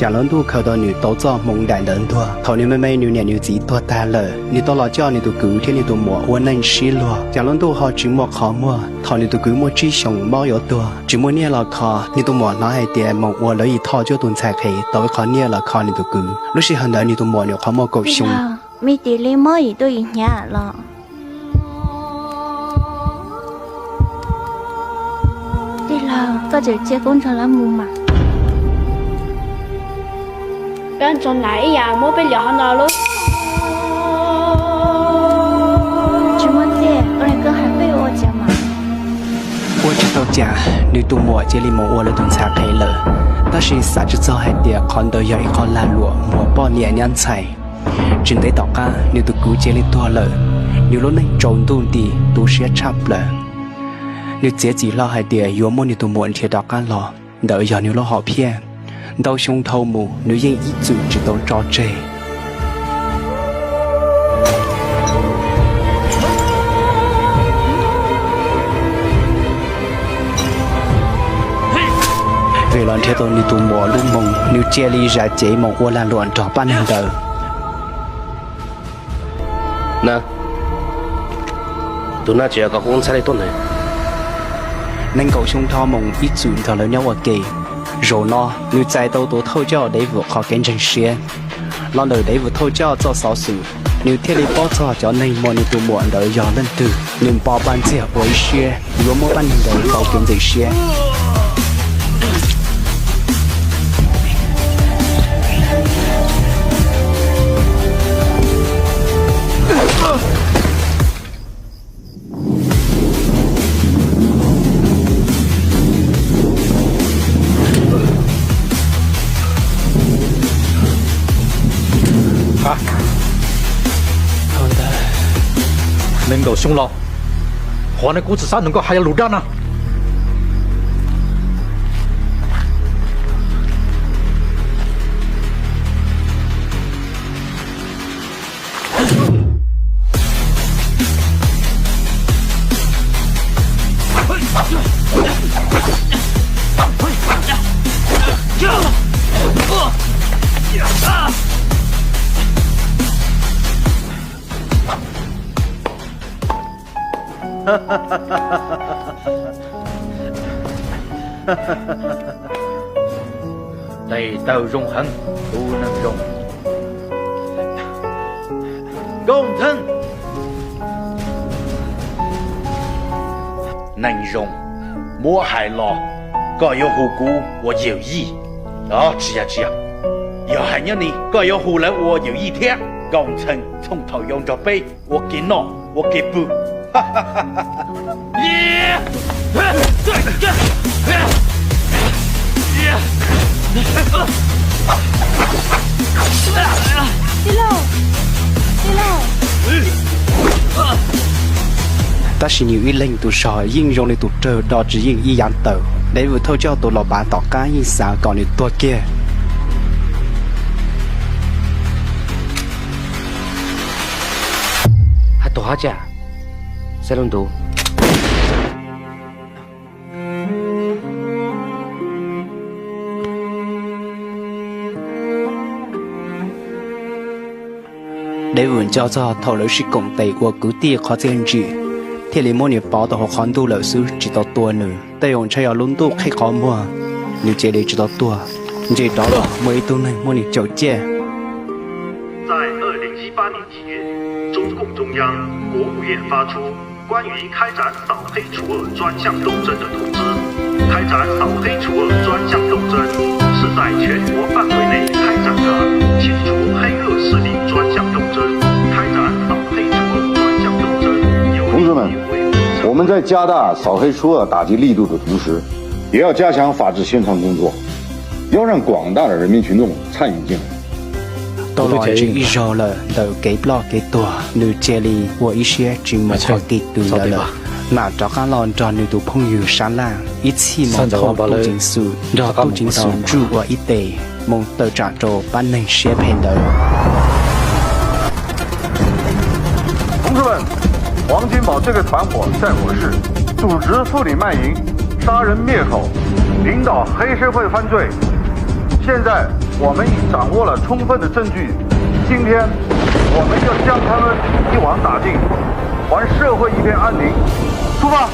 讲人都看到你都做梦蛋人多，头你妹妹你年你自己多大了，你到老家你都狗天你都摸我能吃了，讲人都好只摸靠摸，头你都狗摸只熊猫有多，只摸捏了靠，你都摸拿一点摸我了一套就蹲才可以，到靠捏了靠你都狗，那时很难你都摸你靠摸狗熊。没得嘞摸一都一年了。对了，到这接工程了木嘛？跟从哪一样莫被聊好了。怎么的？我来跟还被我讲嘛？我知道讲，你都摸这里摸我了蹲才可以了，但是啥子做还得看到有一个烂路摸包年年菜。真得到家，你都估计里多了，你若能中度的都是差不了。你自己老还得有么你都没贴到家了，都要你老好骗，到胸头目你应一组只都着这。为了贴到你都没路梦，你这里在这梦我来乱找半年的。那，都那几个公差的多呢？能够胸头梦一转到了鸟我给，然后你再都偷教礼物考跟成些，让你礼物偷教做少数，你贴里包错叫你摸你都摸到要人度，你包班子为些，如果班人包跟这些。能够凶了，换的谷子山能够还要路战呢。地道永恒，不能容。工程能容，莫害了。各有何故，我有意。啊，吃呀吃呀！要害了你，各有何来，我有一天。工程从头用着背，我给孬，我给不。哈哈哈哈哈！但是你一领都少应用的都这到只应一样的，礼物偷教都老板到家应啥搞你多嘅。还多少家？谁能读？礼物叫做头楼是工地，我估计靠这样子。铁里莫你包的和看到老师知道多呢，但用车要轮到开考么？你这里知道多，你这到了每都能莫你就见。在2018年1月，中共中央、国务院发出关于开展扫黑除恶专项斗争的通知。开展扫黑除恶专项斗争，是在全国范围内开展的清除黑恶势力专项斗争。开展扫黑除恶专项斗争，同志们，我们在加大扫黑除恶打击力度的同时，也要加强法治宣传工作，要让广大的人民群众参与进来。到了这一周了，都给不了给多，你这里我一些只没好给多了。那找个老找你的朋友商量，一起蒙头不进数，让不进数住我一day，蒙到长州把能写片的。同志们，黄金宝这个团伙在我市组织妇女卖淫、杀人灭口，领导黑社会犯罪，现在我们已掌握了充分的证据，今天我们要将他们一网打尽，还社会一片安宁。出发！